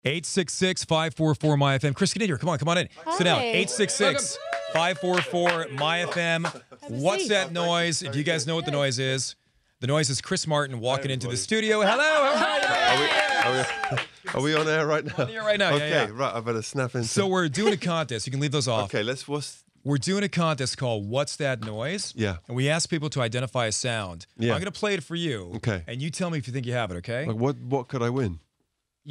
866-544-MyFM. Chris, get in here. Come on in. Hi. Sit down. 866-544-MyFM. What's that noise? If you guys know what the noise is Chris Martin walking into the studio. Hello, how are you? Are we on air right now? On air right now, Okay, right, I better snap into. So we're doing a contest. You can leave those off. Okay, We're doing a contest called What's That Noise? Yeah. And we ask people to identify a sound. Yeah. I'm going to play it for you. Okay. And you tell me if you think you have it, okay? Like what could I win?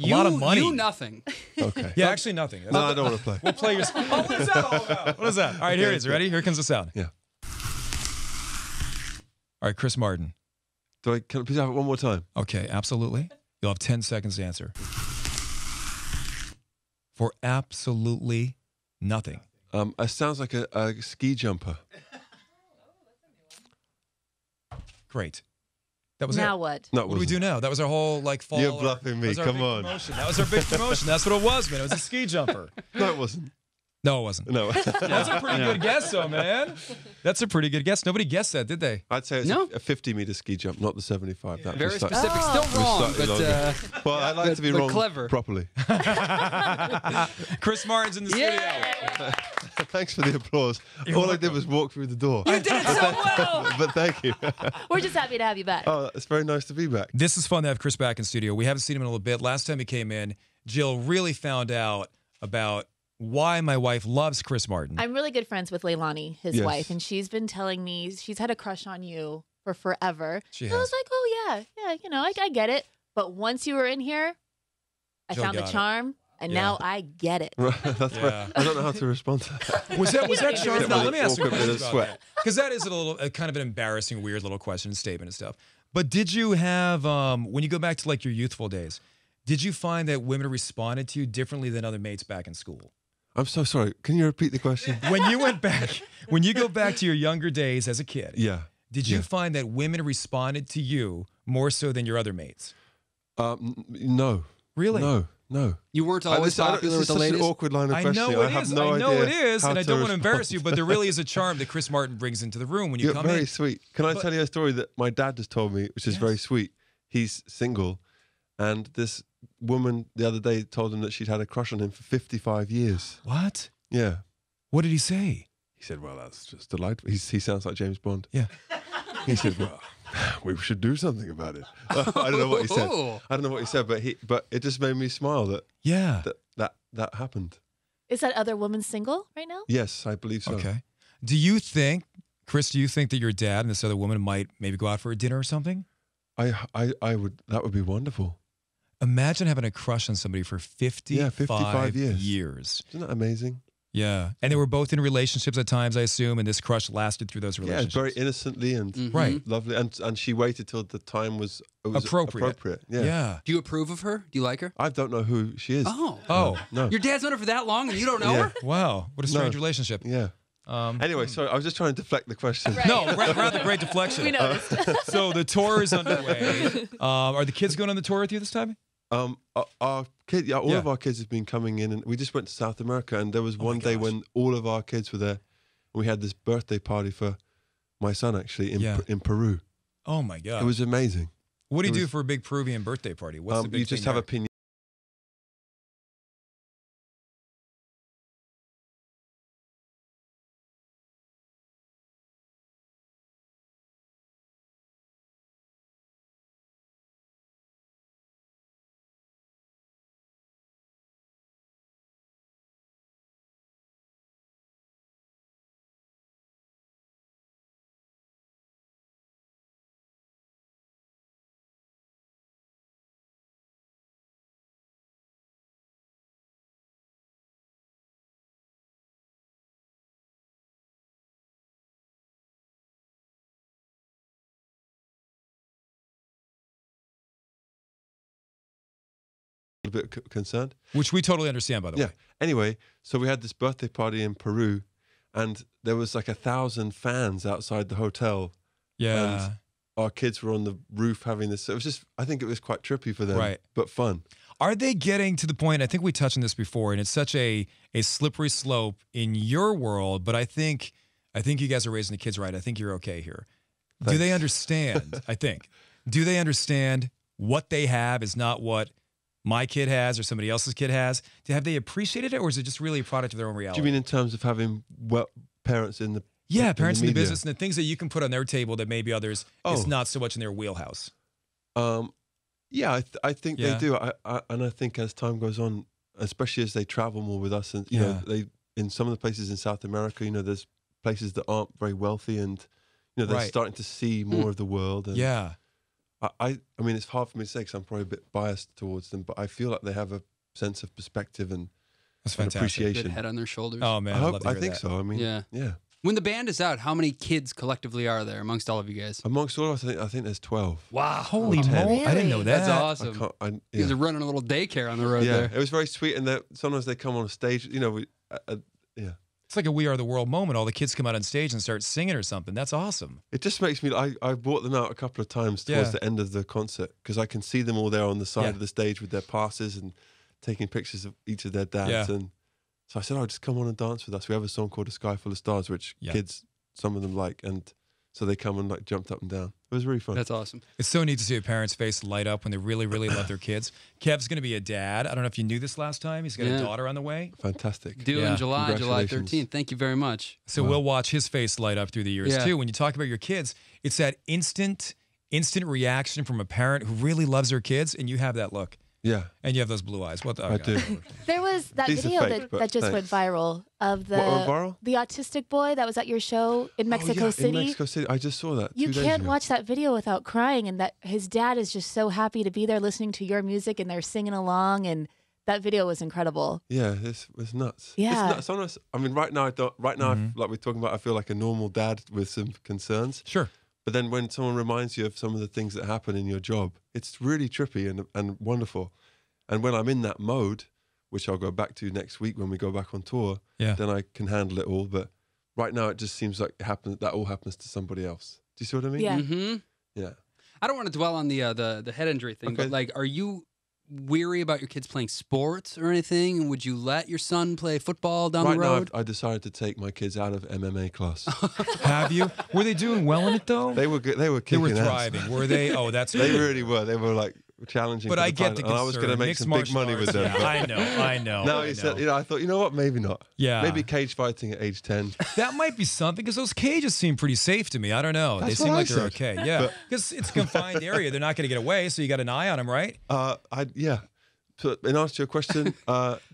A lot of money. You nothing. Okay. Yeah, actually nothing. No, I don't want to play. We'll play your... Oh, what is that all about? What is that? All right, here it is. Ready? Here comes the sound. Yeah. All right, Chris Martin. Can I please have it one more time? Okay, absolutely. You'll have 10 seconds to answer. For absolutely nothing. It sounds like a ski jumper. Great. That was it. Now what? No, What do we do now? That was our whole fall. You're bluffing me. that was our Come big on. promotion. That was our big promotion. That's what it was, man. It was a ski jumper. No, it wasn't. No, it wasn't. No. That's a pretty good guess, though, man. That's a pretty good guess. Nobody guessed that, did they? I'd say it's No. a 50-meter ski jump, not the 75. That Very was slightly- specific. Still wrong, slightly but longer. Well, I like to be but wrong clever. properly. Chris Martin's in the studio. Thanks for the applause. All I did was walk through the door. you did it so well. But thank you. We're just happy to have you back. Oh, it's very nice to be back. This is fun to have Chris back in studio. We haven't seen him in a little bit. Last time he came in, Jill really found out about why my wife loves Chris Martin. I'm really good friends with Leilani, his Yes. wife, and she's been telling me she's had a crush on you for forever. She So I was has. like, oh, yeah, you know, I get it. But once you were in here, I Jill found the got it. charm, and Yeah. now I get it. That's Yeah. right. I don't know how to respond to that. Was that charm? Yeah, No, with let me an ask you a awkward question bit of about sweat. that. Because that is a kind of an embarrassing, weird little question, statement and stuff. But did you have, when you go back to like your youthful days, did you find that women responded to you differently than other mates back in school? I'm so sorry. Can you repeat the question? When you go back to your younger days as a kid, Yeah. did you Yeah. find that women responded to you more so than your other mates? No. Really? No. You weren't always popular with the This is such ladies. an awkward line of I questioning. know it have is. no I know idea it is, how and I don't want to respond. embarrass you, but there really is a charm that Chris Martin brings into the room when you You're come very in. sweet. Can I tell you a story that my dad just told me, which is very sweet? He's single, and this woman the other day told him that she'd had a crush on him for 55 years. What? Yeah. What did he say? He said, well, that's just delightful. He sounds like James Bond. Yeah. He said, well, we should do something about it. I don't know what he said. Ooh. I don't know what he said, but it just made me smile Yeah. that happened. Is that other woman single right now? Yes, I believe so. Okay. Do you think, Chris, that your dad and this other woman might maybe go out for a dinner or something? I would. That would be wonderful. Imagine having a crush on somebody for 55 years. years. Isn't that amazing? Yeah. And they were both in relationships at times, I assume, and this crush lasted through those Yeah, relationships. very innocently and Right. lovely. And she waited till the time was appropriate. Yeah. Yeah. Do you approve of her? Do you like her? I don't know who she is. Oh. No. Your dad's known her for that long and you don't know Yeah. her? Wow. What a strange No. relationship. Yeah. Anyway, sorry, I was just trying to deflect the question. No, rather great deflection. We noticed. So the tour is underway. Are the kids going on the tour with you this time? Our kid, all Yeah. of our kids have been coming in, and we just went to South America, and there was one day gosh. when all of our kids were there. We had this birthday party for my son, actually, in Peru. Oh, my God. It was amazing. What do you it do was- for a big Peruvian birthday party? What's the big You just thing have there? a piñata. A bit concerned. Which we totally understand, by the Yeah. way. Anyway, so we had this birthday party in Peru, and there was like 1,000 fans outside the hotel. Yeah. And our kids were on the roof having this. It was just, I think it was quite trippy for them, Right. but fun. Are they getting to the point, I think we touched on this before, and it's such a slippery slope in your world, but I think you guys are raising the kids right. I think you're okay here. Do they understand, do they understand what they have is not what my kid has or somebody else's kid has, have they appreciated it, or is it just really a product of their own Do reality? you mean in terms of having parents in the Yeah, parents in the media? business and the things that you can put on their table that maybe others, it's Oh. not so much in their wheelhouse. Yeah, I think Yeah. they do. And I think as time goes on, especially as they travel more with us, and you know, they in some of the places in South America, you know, there's places that aren't very wealthy, and you know, they're Right. starting to see more of the world. And Yeah. I mean, it's hard for me to say because I'm probably a bit biased towards them, but I feel like they have a sense of perspective and That's and fantastic. Good appreciation. head on their shoulders. Oh, man. I hope. love to I hear think that. so. I mean, Yeah. yeah. When the band is out, how many kids collectively are there amongst all of you guys? Amongst all of us, I think there's 12. Wow. Holy Or 10. moly. I didn't know that. That's I awesome. can't. You guys are running a little daycare on the road Yeah, there. it was very sweet, and sometimes they come on a stage. You know, yeah. It's like a We Are the World moment. All the kids come out on stage and start singing or something. That's awesome. It just makes me. I brought them out a couple of times towards Yeah. the end of the concert because I can see them all there on the side Yeah. of the stage with their passes and taking pictures of each of their dads. Yeah. And so I said, "Oh, just come on and dance with us." We have a song called "A Sky Full of Stars," which Yeah. kids, some of them like, and so they come and like jumped up and down. It was really fun. That's awesome. It's so neat to see a parent's face light up when they really, really love their kids. Kev's going to be a dad. I don't know if you knew this last time. He's got Yeah. a daughter on the way. Fantastic. Due Yeah. in July Congratulations. 13th. Thank you very much. So we'll watch his face light up through the years Yeah. too. When you talk about your kids, it's that instant reaction from a parent who really loves their kids, and you have that look, Yeah, and you have those blue eyes. What the? I do. There was that These are video fake, but that just went thanks. viral of What went viral? the autistic boy that was at your show in Mexico Oh, yeah, City. In Mexico City, I just saw that. You 2 days can't ago. watch that video without crying, and that his dad is just so happy to be there listening to your music, and they're singing along, and that video was incredible. Yeah, it's nuts. Yeah. It's nuts. Sometimes, I mean, right now, I don't. Right now, Mm-hmm. like we're talking about, I feel like a normal dad with some concerns. Sure. But then when someone reminds you of some of the things that happen in your job, it's really trippy and wonderful. And when I'm in that mode, which I'll go back to next week when we go back on tour, Yeah. then I can handle it all. But right now, it just seems like that all happens to somebody else. Do you see what I mean? Yeah. Mm-hmm. Yeah. I don't want to dwell on the head injury thing, Okay. but like, are you weary about your kids playing sports or anything? And would you let your son play football down Right the now, road? I decided to take my kids out of MMA class. Have you? Were they doing well in it though? They were good. They were They kicking were ass. thriving. Were they? Oh, that's They good. really were. They were like challenging. But for I the get the title, and I was going to concern. make Mixed some big martial money with arts, them. yeah, but I know. now I he said, know. I thought, you know what? Maybe not. Yeah. Maybe cage fighting at age 10. That might be something because those cages seem pretty safe to me. I don't know. That's they seem what I like they're said. okay. Yeah, But- because it's a confined area. They're not going to get away, so you got an eye on them, right? Yeah. So in answer to your question,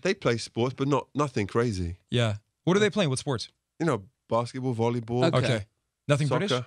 they play sports, but nothing crazy. Yeah. What are they playing? What sports? You know, basketball, volleyball, Okay. Okay. Nothing soccer. British?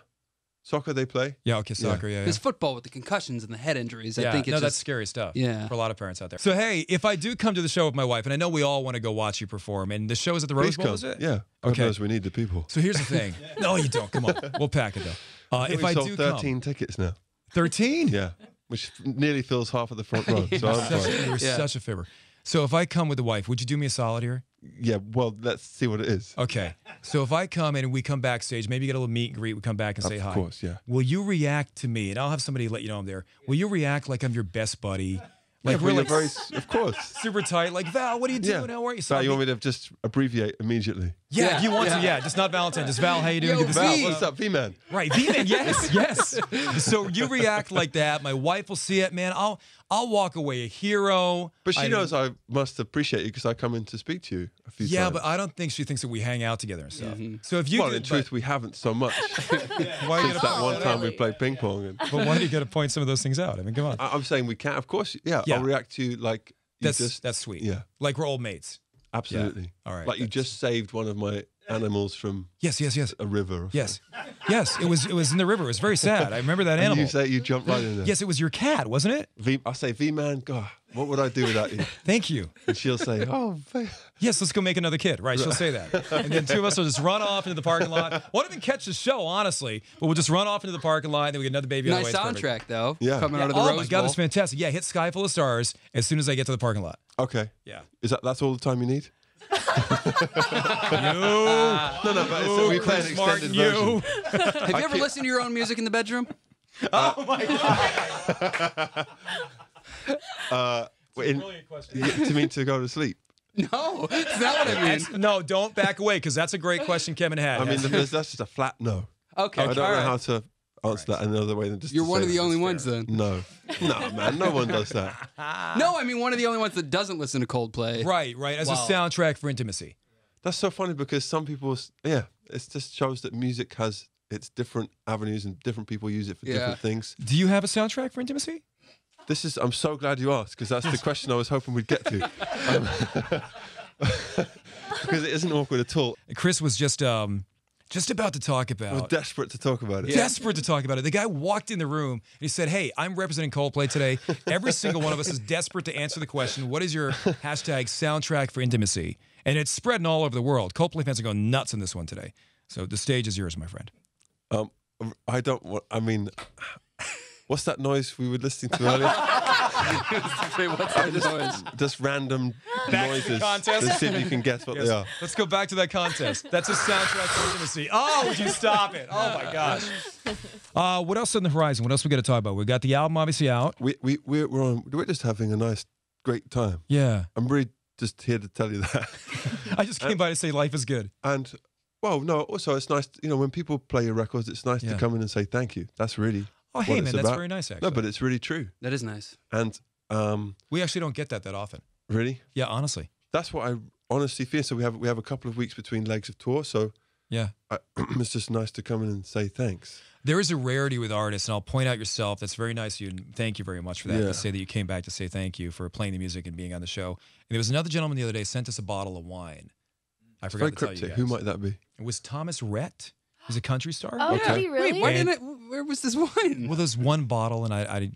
Soccer they play. Yeah, okay, soccer, yeah. There's football with the concussions and the head injuries. Yeah, I think it's no, that's just, scary stuff. Yeah. For a lot of parents out there. So hey, if I do come to the show with my wife, and I know we all want to go watch you perform, and the show is at the Rose Please Bowl, come. is it? Yeah. God Okay. knows we need the people. So here's the thing. No, you don't. Come on. We'll pack it though. I think If we I sold do 13 tickets now. 13? Yeah. Which nearly fills half of the front row. So I'm fine. You're Yeah. such a fibber. So if I come with the wife, would you do me a solid here? Yeah, well, let's see what it is. Okay. So if I come in and we come backstage, maybe get a little meet and greet, we come back and say hi. Of course, yeah. Will you react to me? And I'll have somebody let you know I'm there. Will you react like I'm your best buddy? Like Yeah, we're well, like you're of course. super tight. Like Val, what are you doing? Yeah. How are you? So you want me to just abbreviate immediately? Yeah, if you want Yeah. to. Yeah, just not Valentine. Just Val. How you doing? Yo, Good to see Val, you. what's up, V-Man? Right, V-Man. Yes, yes. So you react like that. My wife will see it, man. I'll walk away a hero. But she I- knows I must appreciate you because I come in to speak to you a few Yeah, times. but I don't think she thinks that we hang out together and stuff. So if you Well, do, in truth, we haven't so much why do you since gotta that one point- time we played ping pong. And But why do you got to point some of those things out? I mean, come on. I'm saying we can, of course. Yeah, Yeah. I'll react to you like you just. That's sweet. Yeah, Like we're old mates. absolutely. All right, Like you that's- just saved one of my animals from Yes, yes, yes. a river. Or Yes. Yes, it was in the river. It was very sad. I remember that And animal. you say you jump right in there. Yes, it was your cat, wasn't it? I say, V-Man, God, what would I do without you? Thank you. And she'll say, oh, Yes, let's go make another kid. Right, she'll say that. And then two of us will just run off into the parking lot. Won't even catch the show, honestly, but we'll just run off into the parking lot and then we get another baby on the nice way. It's perfect. soundtrack though. Yeah. Coming Yeah, out of the oh Rose my God, Bowl. that's fantastic. Yeah, hit Sky Full of Stars as soon as I get to the parking lot. okay. Yeah. That's all the time you need? You. No, but so we play an Smart extended you. version. Have you ever listened to your own music in the bedroom? Oh my God. Brilliant question. To mean to go to sleep. No, that's not what I mean. That's- no, don't back away because that's a great question Kevin had. I mean, that's just a flat no. Okay, I don't all know right. how to answer that another way than just. You're to one say of the that. only ones then. No, no, man, no one does that. No, I mean one of the only ones that doesn't listen to Coldplay. Right. As a soundtrack for intimacy. That's so funny because some people, it just shows that music has its different avenues and different people use it for different things. Do you have a soundtrack for intimacy? I'm so glad you asked because that's the question I was hoping we'd get to. Because it isn't awkward at all. Chris was just about to talk about. We're desperate to talk about it. Desperate to talk about it. The guy walked in the room and he said, "Hey, I'm representing Coldplay today. Every single one of us is desperate to answer the question, what is your hashtag soundtrack for intimacy?" And it's spreading all over the world. Coldplay fans are going nuts on this one today. So the stage is yours, my friend. What's that noise we were listening to earlier? What's that noise? Just random Back to the noises. contest. Let's see if you can guess what they are. Let's go back to that contest. That's a soundtrack for intimacy. Oh, would you stop it? Oh my gosh. What else on the horizon? What else we got to talk about? We got the album obviously out. We're just having a nice, great time. Yeah. I'm really just here to tell you that. I just came by to say life is good. And well, no, also it's nice, when people play your records, it's nice to come in and say thank you. That's really Oh, hey what man, it's that's about. very nice actually. No, but it's really true. That is nice. And we actually don't get that often. really, Yeah, honestly. that's what I honestly feel. So we have a couple of weeks between legs of tour, so Yeah. it's just nice to come in and say thanks. There is a rarity with artists, and I'll point out yourself. That's very nice of you, and thank you very much for that. Yeah. To say that you came back to say thank you for playing the music and being on the show. And there was another gentleman the other day sent us a bottle of wine. I forgot Very to tell you cryptic. guys. Who might that be? It was Thomas Rhett. He's a country star. Oh, Okay. did he really? Wait, why didn't where was this wine? Well, there's one bottle, and I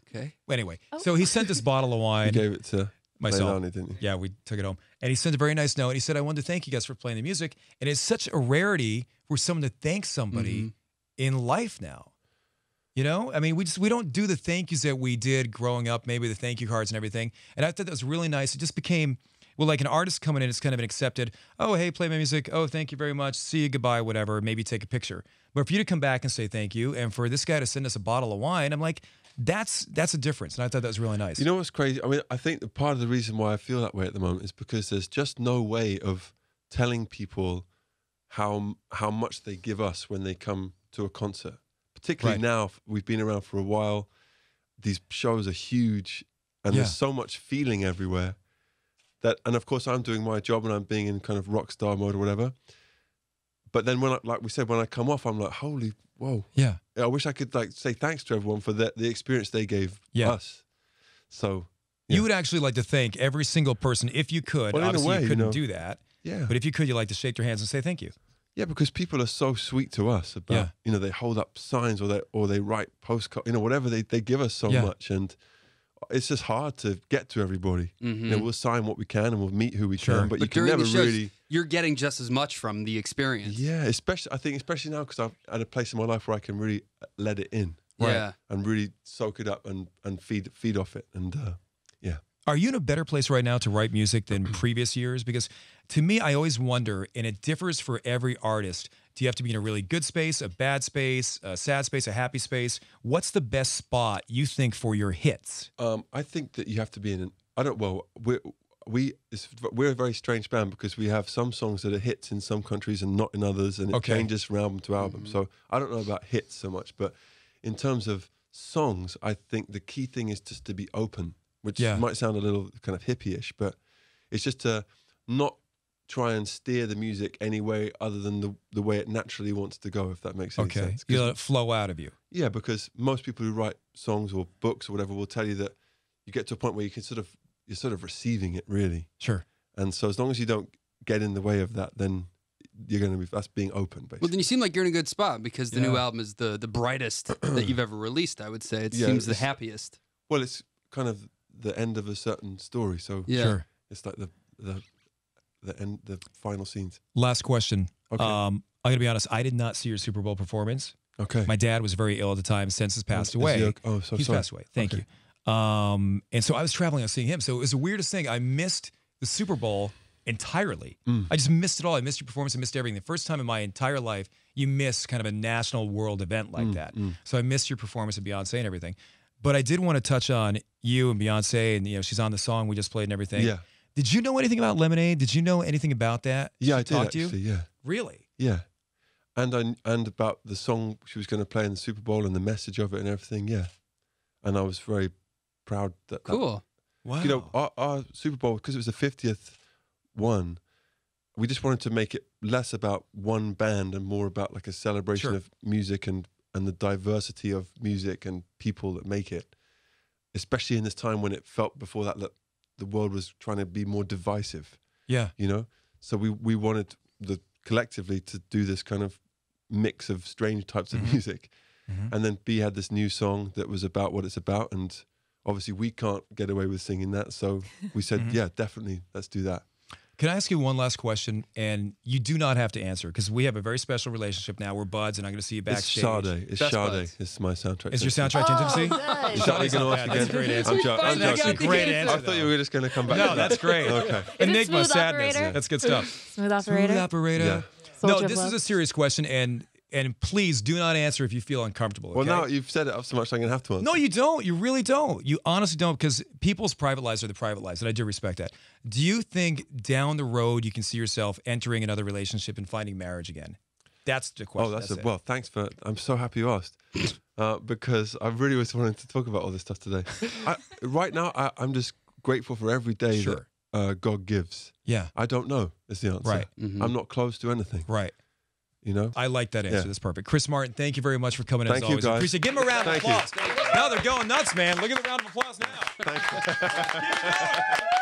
Okay. Anyway, so he sent this bottle of You wine. gave it to Myself. Leilani, didn't you? Yeah, we took it home. And he sent a very nice note. He said, "I wanted to thank you guys for playing the music." And it's such a rarity for someone to thank somebody in life now. I mean, we don't do the thank yous that we did growing up, maybe the thank you cards and everything. And I thought that was really nice. It just became, well, like an artist coming in, it's kind of an accepted, oh, hey, play my music. Oh, thank you very much. See you, goodbye, whatever. Maybe take a picture. But for you to come back and say thank you, and for this guy to send us a bottle of wine, I'm like, that's a difference. And I thought that was really nice. You know what's crazy? I mean, I think that part of the reason why I feel that way at the moment is because there's just no way of telling people how much they give us when they come to a concert. Particularly now, we've been around for a while. These shows are huge, and there's so much feeling everywhere. And of course, I'm doing my job and I'm being in kind of rock star mode or whatever. But then like we said, when I come off, I'm like, holy, whoa. Yeah. I wish I could say thanks to everyone for the experience they gave us. So you would actually like to thank every single person if you could. Well, in a Obviously, way, you couldn't do that. Yeah. But if you could, you'd like to shake their hands and say thank you. Yeah, because people are so sweet to us about, they hold up signs or they write postcards, whatever they give us so much. And it's just hard to get to everybody. We'll sign what we can and we'll meet who we can, but you can during never the shows, really. You're getting just as much from the experience. Yeah, especially now because I'm at a place in my life where I can really let it in. Yeah. And really soak it up and feed off it. And yeah. Are you in a better place right now to write music than previous years? Because to me, I always wonder, and it differs for every artist. Do you have to be in a really good space, a bad space, a sad space, a happy space? What's the best spot you think for your hits? I think that you have to be in we're a very strange band because we have some songs that are hits in some countries and not in others, and it changes from album to album. So I don't know about hits so much, but in terms of songs, I think the key thing is just to be open, which might sound a little kind of hippie-ish, but it's just to not try and steer the music any way other than the way it naturally wants to go, if that makes any sense. You let it flow out of you. Yeah, because most people who write songs or books or whatever will tell you that you get to a point where you're sort of receiving it, really. Sure. And so as long as you don't get in the way of that, then you're going to be, that's being open, basically. Well, then you seem like you're in a good spot because the new album is the brightest that you've ever released, I would say. It seems the happiest. Well, it's kind of the end of a certain story, so it's like the end, the final scenes. Last question. Okay. I'm going to be honest. I did not see your Super Bowl performance. Okay. My dad was very ill at the time. Since he's passed away. He's passed away. Thank you. And so I was traveling. I was seeing him. So it was the weirdest thing. I missed the Super Bowl entirely. I just missed it all. I missed your performance. I missed everything. The first time in my entire life you miss kind of a national world event like that. So I missed your performance of Beyonce and everything. But I did want to touch on you and Beyonce, and she's on the song we just played and everything. Yeah. Did you know anything about Lemonade? Did you know anything about that? Yeah, I She did talk to actually. you? Yeah. Really? Yeah. and about the song she was going to play in the Super Bowl and the message of it and everything. Yeah, and I was very proud that. Cool. Wow. You know, our Super Bowl, because it was the 50th one, we just wanted to make it less about one band and more about like a celebration Sure. of music and the diversity of music and people that make it, especially in this time when it felt before that the world was trying to be more divisive, Yeah. you know? So we wanted collectively to do this kind of mix of strange types of music. And then B had this new song that was about what it's about, and obviously we can't get away with singing that, so we said, yeah, definitely, let's do that. Can I ask you one last question? And you do not have to answer because we have a very special relationship now. We're buds, and I'm going to see you backstage. It's Best Sade. buds. It's my soundtrack. Is your to soundtrack to Intimacy? good. Is that what you're going to ask That's a again? great answer. I'm joking. That's a great answer. I thought you were just going to come back to No, that. that's great. Okay. Enigma, Smooth sadness. Operator? That's good stuff. Smooth operator. Smooth operator. Yeah. No, Soldier of this Love. is a serious question, and please do not answer if you feel uncomfortable. Well, okay? now you've set it up so much, I'm going to have to answer. No, you don't. You really don't. You honestly don't, because people's private lives are the private lives, and I do respect that. Do you think down the road you can see yourself entering another relationship and finding marriage again? That's the question. Oh, that's it. well, thanks for, I'm so happy you asked. Because I really was wanting to talk about all this stuff today. Right now, I'm just grateful for every day Sure. that God gives. Yeah, I don't know is the answer. Right. I'm not close to anything, right. you know? I like that answer. Yeah. That's perfect. Chris Martin, thank you very much for coming in. Thank as you, always. guys. Appreciate it. Give him a round of Thank you. applause. Now they're going nuts, man. Look at the round of applause now. Thank you. Keep it going.